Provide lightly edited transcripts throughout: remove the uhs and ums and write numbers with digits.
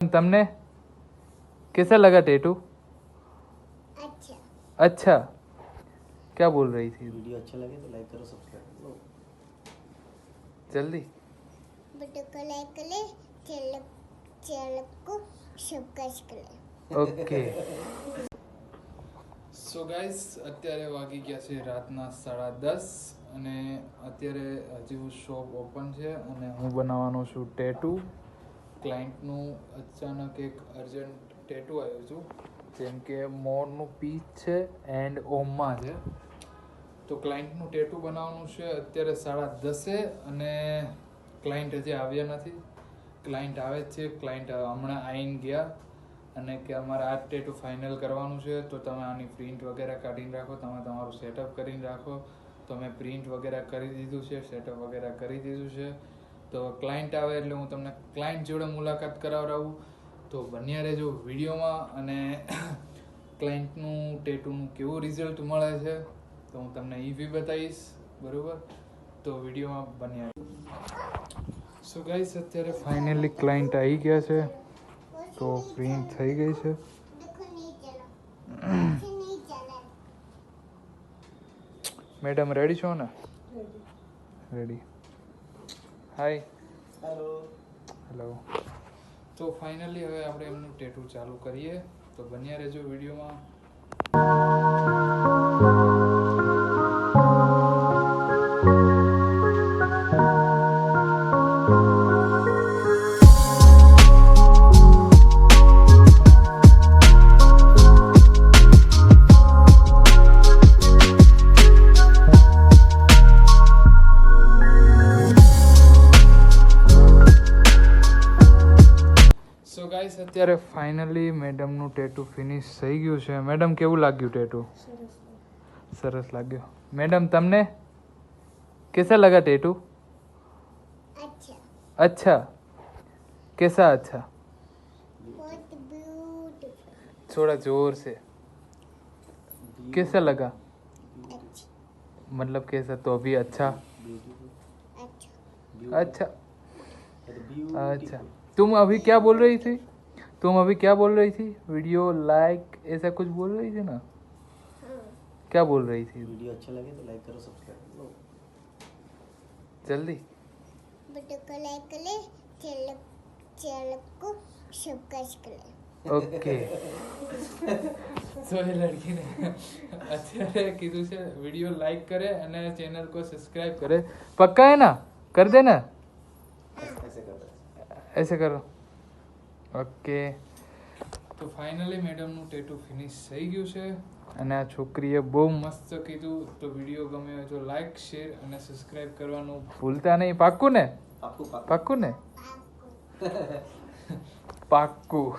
तुमने कैसा लगा टैटू? अच्छा। अच्छा, क्या बोल रही थी? वीडियो अच्छा लगे तो लाइक करो, सब्सक्राइब करो जल्दी। वीडियो को लाइक कर ले, चैनल को सब्सक्राइब कर ले। ઓકે સો ગાઈસ, અત્યારે વાગી ગયા છે રાતના 10:30 અને અત્યારે હજુ શોપ ઓપન છે અને હું બનાવવાનો છું ટેટુ. ક્લાયન્ટનું અચાનક એક અર્જન્ટ ટેટુ આવ્યું છું, જેમ કે મોરનું પીચ છે એન્ડ ઓમમાં છે. તો ક્લાયન્ટનું ટેટુ બનાવવાનું છે અત્યારે 10:30 અને ક્લાયન્ટ હજી આવ્યા નથી. ક્લાયન્ટ આવે જ છે. ક્લાયન્ટ હમણાં આવીને ગયા અને કે અમારે આ ટેટુ ફાઇનલ કરવાનું છે, તો તમે આની પ્રિન્ટ વગેરે કાઢીને રાખો, તમે તમારું સેટઅપ કરીને રાખો. તો મેં પ્રિન્ટ વગેરે કરી દીધું છે, સેટઅપ વગેરે કરી દીધું છે. તો ક્લાયન્ટ આવે એટલે હું તમને ક્લાયન્ટ જોડે મુલાકાત કરાવડાવું. તો બન્યા રહેજો વિડીયોમાં અને ક્લાયન્ટનું ટેટુનું કેવું રિઝલ્ટ મળે છે તો હું તમને એ બી બતાવીશ, બરાબર? તો વિડીયોમાં બન્યા. સો ગાઈસ, અત્યારે ફાઇનલી ક્લાયન્ટ આવી ગયા છે, તો પ્રિન્ટ થઈ ગઈ છે. देखो नहीं चला, नहीं चला। મેડમ રેડી છો ને? રેડી. હાય. હેલો. હેલો. તો ફાઇનલી હવે આપણે એમનું ટેટુ ચાલુ કરીએ, તો બન્યા રહેજો વિડીયોમાં. સો ગાઈસ, અત્યારે ફાઇનલી મેડમનું ટેટુ ફિનિશ થઈ ગયું છે. મેડમ, કેવું લાગ્યું ટેટુ? સરસ લાગ્યું. મેડમ, તમને कैसा लगा टैटू? अच्छा, अच्छा, कैसा अच्छा? बहुत ब्यूटीफुल। थोड़ा जोर से. कैसा लगा? अच्छा, मतलब कैसा? तो अभी अच्छा. अच्छा। अच्छा अच्छा. तुम अभी क्या बोल रही थी? तुम अभी क्या बोल रही थी? वीडियो लाइक ऐसा कुछ बोल रही थी ना? हाँ, क्या बोल रही थी? वीडियो अच्छा लगे तो लाइक करो, सब्सक्राइब करो जल्दी. वीडियो को लाइक कर ले, चैनल को सब्सक्राइब कर ले। ઓકે. તો એ લડકીને અત્યારે કીધું છે વિડીયો લાઈક કરે અને ચેનલ કો સબસ્ક્રાઇબ કરે. પક્કા હે ના? કર દે ના. ऐसे कर रहे ऐसे करो. ઓકે. તો ફાઇનલી મેડમનું ટેટુ ફિનિશ થઈ ગયું છે અને આ છોકરીએ બહુ મસ્ત કીધું. તો વિડીયો ગમે હોય તો લાઈક, શેર અને સબસ્ક્રાઇબ કરવાનું ભૂલતા નહીં. પાક્કું ને? પાક્કું ને? પાક્કું.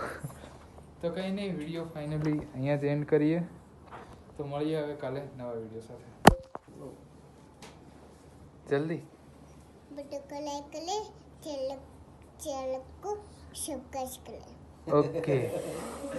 તો કંઈ નહીં, વિડીયો ફાઇનલી અહીંયા જ એન્ડ કરીએ. તો મળીએ હવે કાલે નવા વિડીયો સાથે. જલ્દી. वीडियो को लाइक कर ले, चैनल को सब्सक्राइब कर ले। ઓકે.